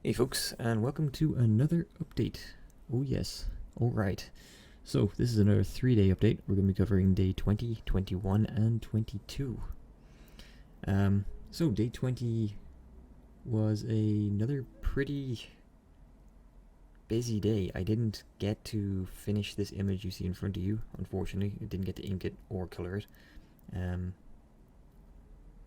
Hey folks, and welcome to another update. Oh yes, alright. So, this is another 3-day update. We're going to be covering day 20, 21, and 22. So day 20 was another pretty busy day. I didn't get to finish this image you see in front of you, unfortunately. I didn't get to ink it or color it.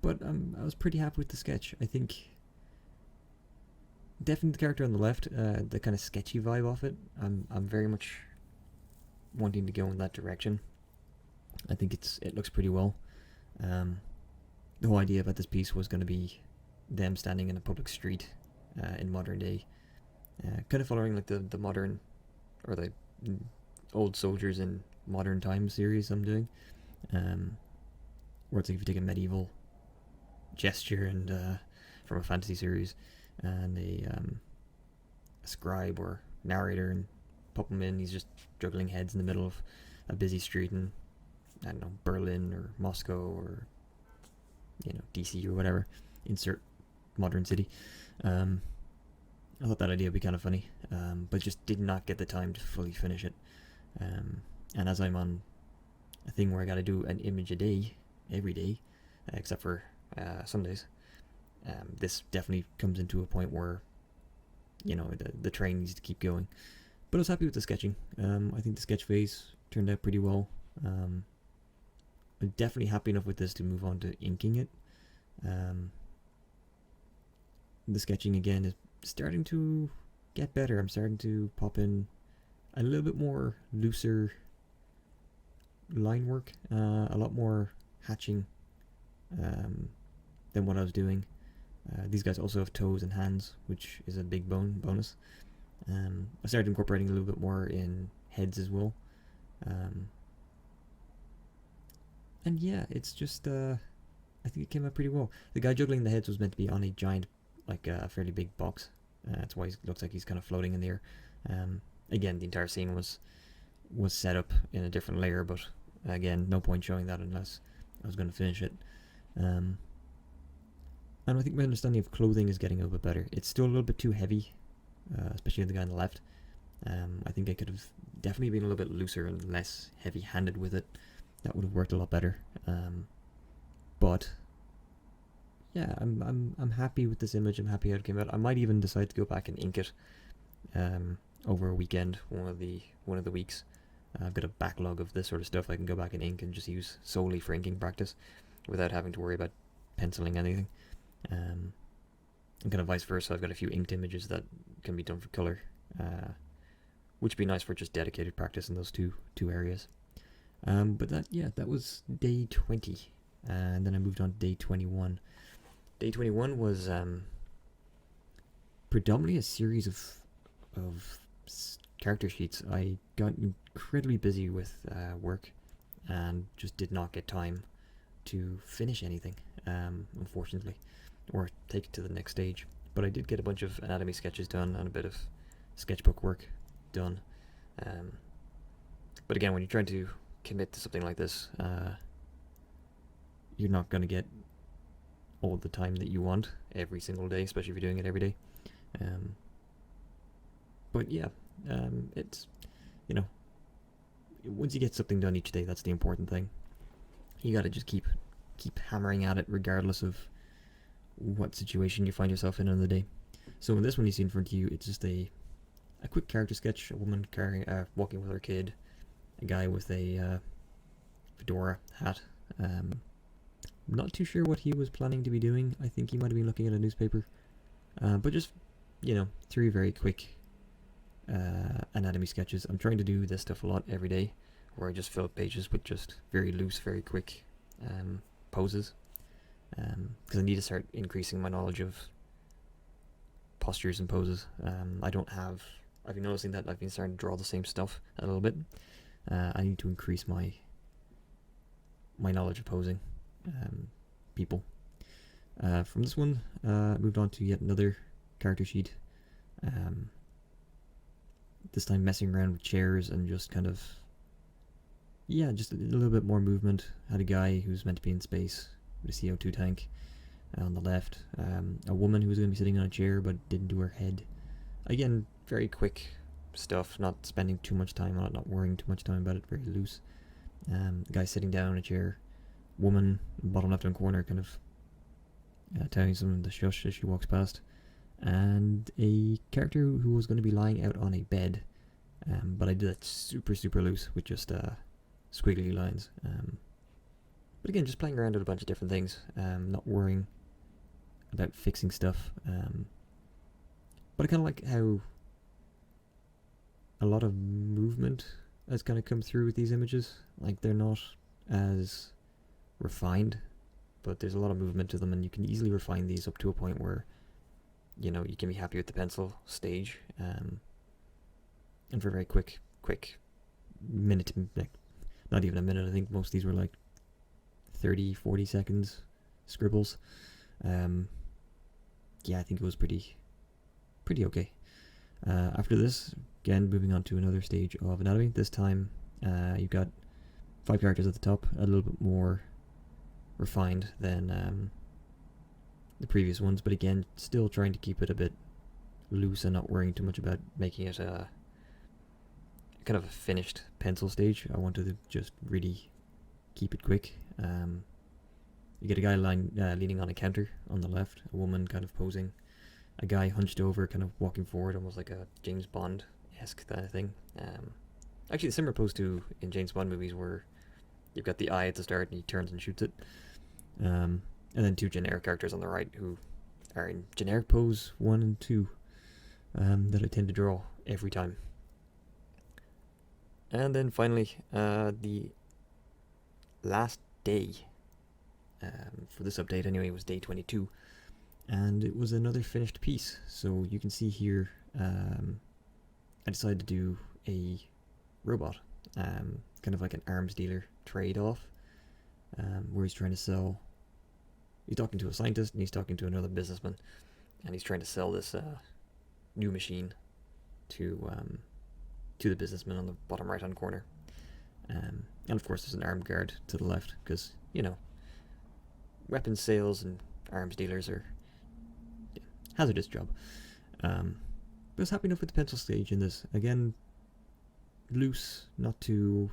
But I was pretty happy with the sketch. I think definitely the character on the left, the kind of sketchy vibe off it. I'm very much wanting to go in that direction. I think it looks pretty well. The whole idea about this piece was going to be them standing in a public street in modern day, kind of following like the modern or the old soldiers in modern times series I'm doing, where it's like if you take a medieval gesture and from a fantasy series and a scribe or narrator and pop him in, he's just juggling heads in the middle of a busy street in, I don't know, Berlin or Moscow or, you know, DC or whatever. Insert modern city. I thought that idea would be kind of funny, but just did not get the time to fully finish it. And as I'm on a thing where I got to do an image a day, every day, except for Sundays, this definitely comes into a point where, you know, the train needs to keep going. But I was happy with the sketching. I think the sketch phase turned out pretty well. I'm definitely happy enough with this to move on to inking it. The sketching again is starting to get better. I'm starting to pop in a little bit more looser line work, a lot more hatching than what I was doing. These guys also have toes and hands, which is a big bonus. I started incorporating a little bit more in heads as well. And yeah, it's just, I think it came out pretty well. The guy juggling the heads was meant to be on a giant, like a fairly big box. That's why he looks like he's kind of floating in the air. Again, the entire scene was set up in a different layer, but again, no point showing that unless I was going to finish it. And I think my understanding of clothing is getting a little bit better. It's still a little bit too heavy, especially the guy on the left. I think I could have definitely been a little bit looser and less heavy-handed with it. That would have worked a lot better. But yeah, I'm happy with this image. I'm happy how it came out. I might even decide to go back and ink it over a weekend, one of the weeks. I've got a backlog of this sort of stuff I can go back and ink and just use solely for inking practice without having to worry about penciling anything. And kind of vice versa, I've got a few inked images that can be done for color, which would be nice for just dedicated practice in those two areas. But that was day 20, and then I moved on to day 21. Day 21 was predominantly a series of character sheets. I got incredibly busy with work and just did not get time to finish anything, unfortunately, or take it to the next stage. But I did get a bunch of anatomy sketches done and a bit of sketchbook work done. But again, when you're trying to commit to something like this, you're not going to get all the time that you want every single day, especially if you're doing it every day. But yeah, it's, you know, once you get something done each day, that's the important thing. You got to just keep hammering at it regardless of what situation you find yourself in on the day. So in this one you see in front of you, it's just a quick character sketch. A woman walking with her kid, a guy with a fedora hat. Not too sure what he was planning to be doing. I think he might have been looking at a newspaper. But just, you know, 3 very quick anatomy sketches. I'm trying to do this stuff a lot every day, where I just fill up pages with just very loose, very quick poses, because I need to start increasing my knowledge of postures and poses. I've been noticing that I've been starting to draw the same stuff a little bit. I need to increase my knowledge of posing people. From this one, moved on to yet another character sheet. This time messing around with chairs and just kind of, yeah, just a little bit more movement. Had a guy who's meant to be in space with a CO2 tank, on the left. A woman who was going to be sitting on a chair but didn't do her head. Again, very quick stuff, not spending too much time on it, not worrying too much time about it, very loose. Guy sitting down in a chair. Woman, bottom left-hand corner, kind of telling someone to shush as she walks past. And a character who was going to be lying out on a bed, but I did that super, super loose with just squiggly lines. But again, just playing around with a bunch of different things, not worrying about fixing stuff. But I kind of like how a lot of movement has kind of come through with these images. Like, they're not as refined, but there's a lot of movement to them, and you can easily refine these up to a point where, you know, you can be happy with the pencil stage. And for a very quick minute, not even a minute, I think most of these were like 30-40 seconds scribbles. Yeah, I think it was pretty okay. After this, again, moving on to another stage of anatomy. This time, you've got 5 characters at the top, a little bit more refined than the previous ones, but again, still trying to keep it a bit loose and not worrying too much about making it a kind of a finished pencil stage. I wanted to just really keep it quick. You get a guy leaning on a counter on the left, a woman kind of posing, a guy hunched over, kind of walking forward, almost like a James Bond-esque kind of thing. Actually, a similar pose to in James Bond movies where you've got the eye at the start and he turns and shoots it. And then 2 generic characters on the right who are in generic pose 1 and 2 that I tend to draw every time. And then finally, the last day for this update anyway was day 22, and it was another finished piece. So you can see here I decided to do a robot, kind of like an arms dealer trade-off, where he's trying to sell. He's talking to a scientist and he's talking to another businessman, and he's trying to sell this new machine to the businessman on the bottom right hand corner. And of course there's an armed guard to the left, because, you know, weapons sales and arms dealers are hazardous job. But I was happy enough with the pencil stage in this. Again, loose, not too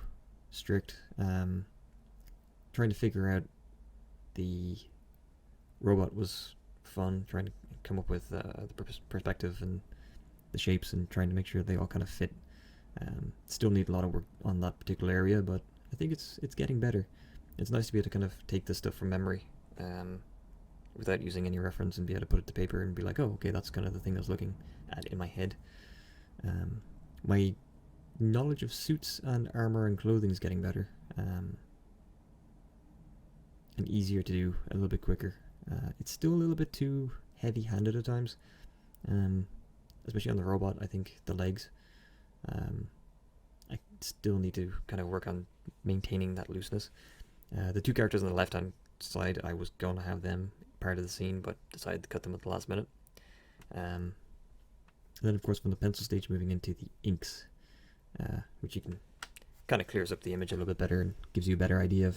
strict. Trying to figure out the robot was fun, trying to come up with the perspective and the shapes and trying to make sure they all kind of fit. Still need a lot of work on that particular area, but I think it's getting better. It's nice to be able to kind of take this stuff from memory without using any reference, and be able to put it to paper and be like, oh, okay, that's kind of the thing I was looking at in my head. My knowledge of suits and armor and clothing is getting better, and easier to do, a little bit quicker. It's still a little bit too heavy-handed at times, especially on the robot. I think the legs. I still need to kind of work on maintaining that looseness. The 2 characters on the left-hand side, I was going to have them part of the scene, but decided to cut them at the last minute. And then, of course, from the pencil stage, moving into the inks, which you can kind of clears up the image a little bit better and gives you a better idea of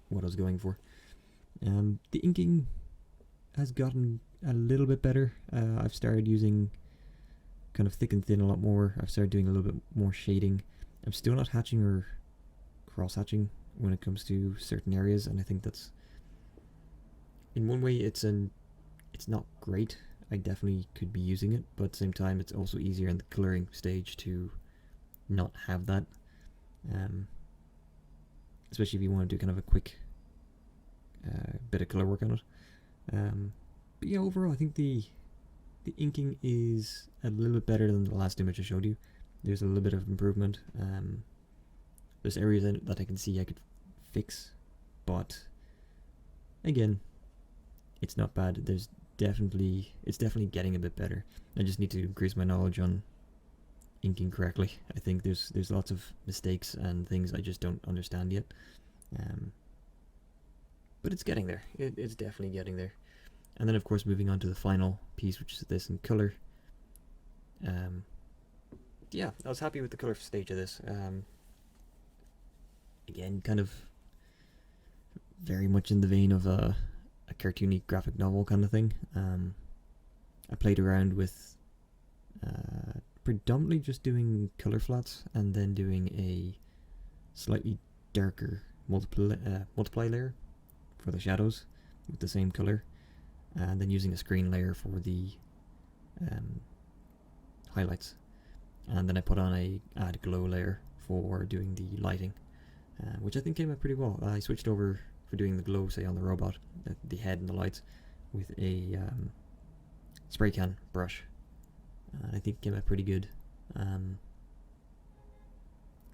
what I was going for. The inking has gotten a little bit better. I've started using kind of thick and thin a lot more. I've started doing a little bit more shading. I'm still not hatching or cross-hatching when it comes to certain areas, and I think that's, in one way, it's not great. I definitely could be using it, but at the same time, it's also easier in the coloring stage to not have that, especially if you want to do kind of a quick bit of color work on it. But yeah, overall, I think the inking is a little bit better than the last image I showed you. There's a little bit of improvement. There's areas in it that I can see I could fix, but again, it's not bad. It's definitely getting a bit better. I just need to increase my knowledge on inking correctly. I think there's lots of mistakes and things I just don't understand yet. But it's getting there. It's definitely getting there. And then, of course, moving on to the final piece, which is this in color. Yeah, I was happy with the color stage of this. Again, kind of very much in the vein of a a cartoony graphic novel kind of thing. I played around with predominantly just doing color flats and then doing a slightly darker multiply layer for the shadows with the same color, and then using a screen layer for the highlights, and then I put on a add glow layer for doing the lighting, which I think came out pretty well. I switched over for doing the glow, say on the robot, the head and the lights, with a spray can brush. I think it came out pretty good.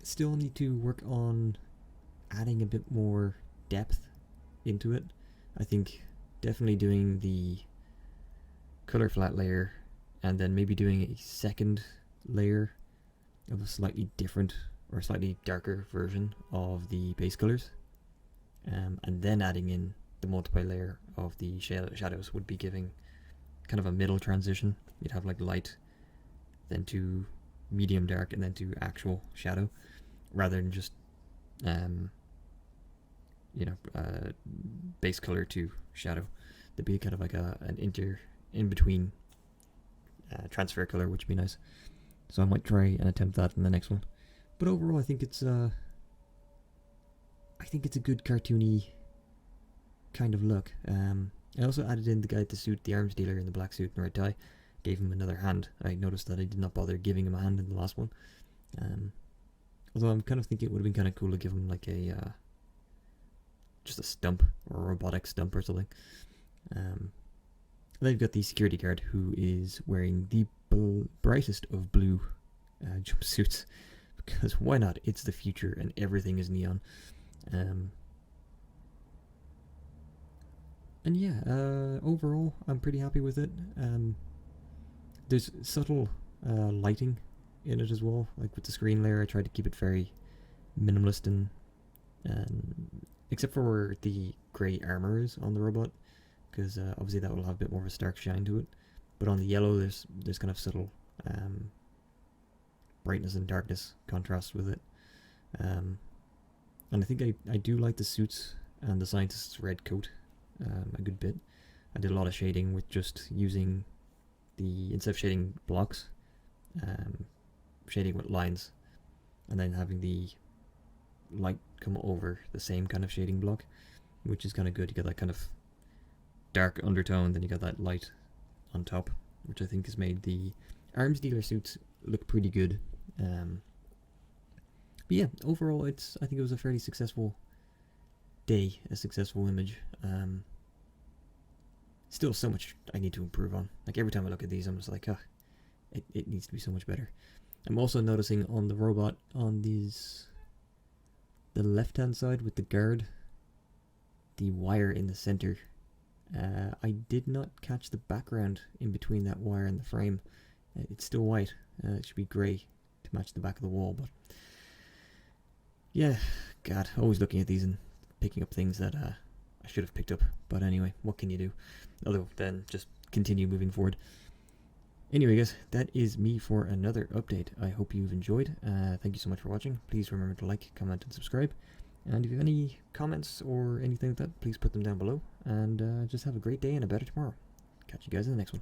Still need to work on adding a bit more depth into it. I think definitely doing the color flat layer and then maybe doing a second layer of a slightly different or slightly darker version of the base colors, and then adding in the multiply layer of the shadows would be giving kind of a middle transition. You'd have like light, then to medium dark, and then to actual shadow, rather than just base color to shadow. There'd be kind of like an in between transfer color, which would be nice. So I might try and attempt that in the next one. But overall, I think it's a good cartoony kind of look. I also added in the guy with the suit, the arms dealer in the black suit and red tie. Gave him another hand. I noticed that I did not bother giving him a hand in the last one. Although I'm kind of thinking it would have been kind of cool to give him like a just a stump or a robotic stump or something. Then you've got the security guard who is wearing the brightest of blue jumpsuits, because why not? It's the future and everything is neon. And yeah, overall I'm pretty happy with it. There's subtle lighting in it as well, like with the screen layer. I tried to keep it very minimalist, and except for where the grey armor is on the robot, because obviously that will have a bit more of a stark shine to it. But on the yellow, there's kind of subtle brightness and darkness contrast with it. And I think I do like the suits and the scientist's red coat a good bit. I did a lot of shading with just using instead of shading blocks, shading with lines, and then having the light come over the same kind of shading block, which is kind of good. You get that kind of dark undertone, then you got that light on top, which I think has made the arms dealer suits look pretty good. But yeah, overall, I think it was a fairly successful day, a successful image. Still so much I need to improve on. Like every time I look at these, I'm just like, it needs to be so much better. I'm also noticing on the robot, on the left hand side with the guard, the wire in the center, I did not catch the background in between that wire and the frame. It's still white. It should be grey to match the back of the wall, but yeah, God, always looking at these and picking up things that I should have picked up. But anyway, what can you do other than just continue moving forward? Anyway guys, that is me for another update. I hope you've enjoyed. Thank you so much for watching. Please remember to like, comment and subscribe. And if you have any comments or anything like that, please put them down below. And just have a great day and a better tomorrow. Catch you guys in the next one.